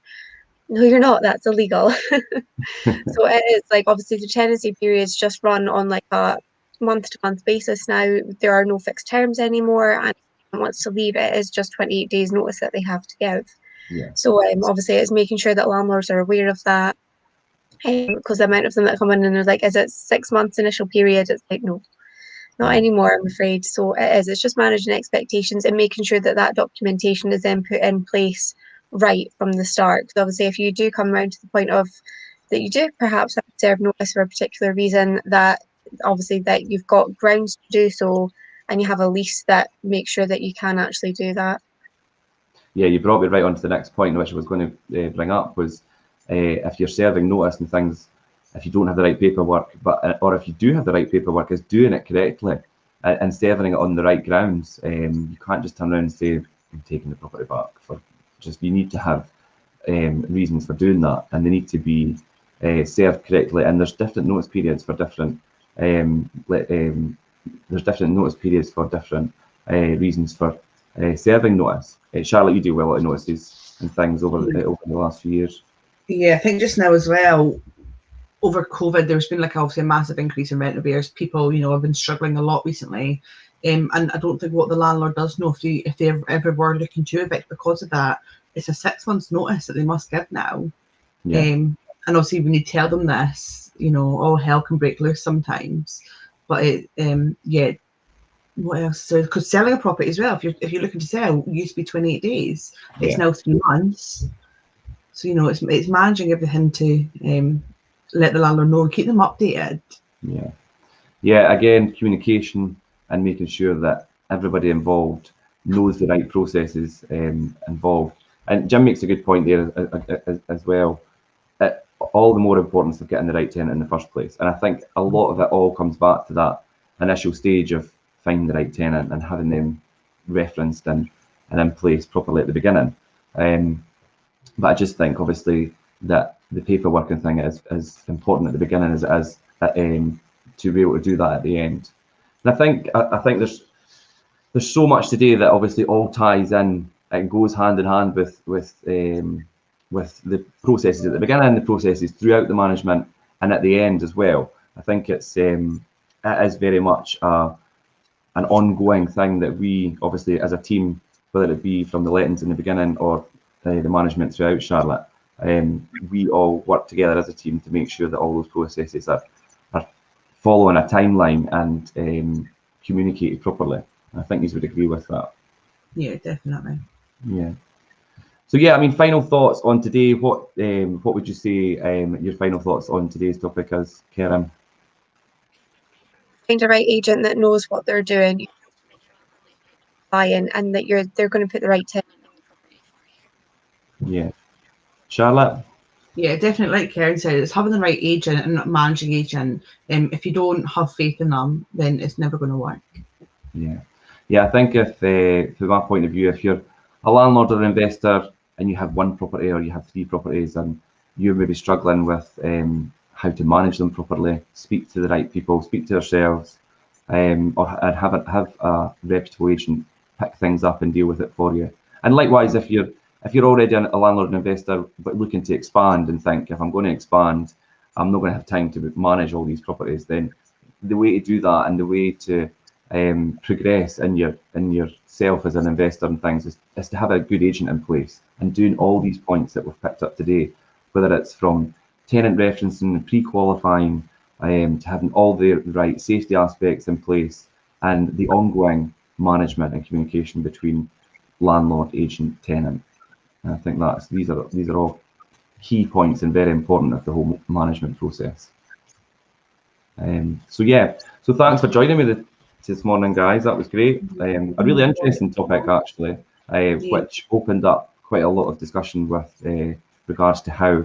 no, you're not, that's illegal. So it is like, obviously the tenancy periods just run on like a month to month basis now. There are no fixed terms anymore, and if someone wants to leave, it is just 28 days notice that they have to give. Yeah. So obviously it's making sure that landlords are aware of that, because the amount of them that come in and they're like, is it 6 months initial period? It's like, no, not anymore, I'm afraid. So it's just managing expectations and making sure that that documentation is then put in place right from the start. Because obviously if you do come around to the point of that you do perhaps have to serve notice for a particular reason, that obviously that you've got grounds to do so, and you have a lease that makes sure that you can actually do that. Yeah, you brought me right on to the next point, which I was going to bring up, was if you're serving notice and things, if you don't have the right paperwork, or if you do have the right paperwork, is doing it correctly and serving it on the right grounds. You can't just turn around and say, I'm taking the property back. You need to have reasons for doing that, and they need to be served correctly. And there's different notice periods for different reasons for serving notice. Charlotte, you deal with a lot of notices and things over the last few years. Yeah, I think just now as well, over COVID, there's been like obviously a massive increase in rent arrears. People, have been struggling a lot recently. And I don't think what the landlord does know, if they ever were looking to evict because of that, it's a 6 months notice that they must give now. Yeah. And obviously when you tell them this, all hell can break loose sometimes. But what else? So because selling a property as well, if you're looking to sell, it used to be 28 days. It's now 3 months. So it's managing everything to let the landlord know and keep them updated. Yeah. Again, communication and making sure that everybody involved knows the right processes involved. And Jim makes a good point there as well. All the more importance of getting the right tenant in the first place. And I think a lot of it all comes back to that initial stage of finding the right tenant and having them referenced and in place properly at the beginning. But I just think obviously that the paperwork and thing is as important at the beginning as it is to be able to do that at the end. And I think there's so much today that obviously all ties in and goes hand in hand with the processes at the beginning, the processes throughout the management, and at the end as well. I think it is very much an ongoing thing that we obviously as a team, whether it be from the lettings in the beginning or the management throughout Charlotte, we all work together as a team to make sure that all those processes are following a timeline and communicated properly. I think you would agree with that. Yeah, definitely. Yeah. So yeah, I mean, final thoughts on today. What would you say your final thoughts on today's topic is, Karen? Find a right agent that knows what they're doing, and that they're going to put the right tip. Yeah. Charlotte? Yeah, definitely. Like Karen said, it's having the right agent and managing agent. If you don't have faith in them, then it's never going to work. Yeah. Yeah, I think if, from my point of view, if you're a landlord or an investor and you have one property or you have 3 properties and you're maybe struggling with how to manage them properly, speak to the right people, speak to yourselves, and have a reputable agent pick things up and deal with it for you. And likewise, if you're already a landlord and investor but looking to expand and think, if I'm going to expand, I'm not going to have time to manage all these properties, then the way to do that and the way to progress in yourself as an investor and things is to have a good agent in place and doing all these points that we've picked up today, whether it's from tenant referencing and pre-qualifying to having all the right safety aspects in place and the ongoing management and communication between landlord, agent, tenant. And I think these are all key points and very important of the whole management process. So thanks for joining me this morning, guys. That was great. A really interesting topic actually, which opened up quite a lot of discussion with regards to how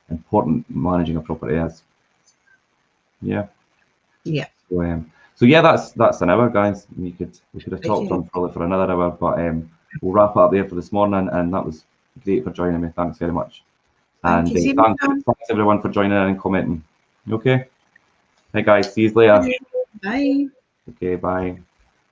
important managing a property is. Yeah. Yeah. So yeah, that's an hour, guys. We could have talked on probably for another hour, but we'll wrap up there for this morning. And that was great for joining me. Thanks very much. And thanks everyone for joining in and commenting. Okay. Hey guys, see you later. Bye. Okay, bye.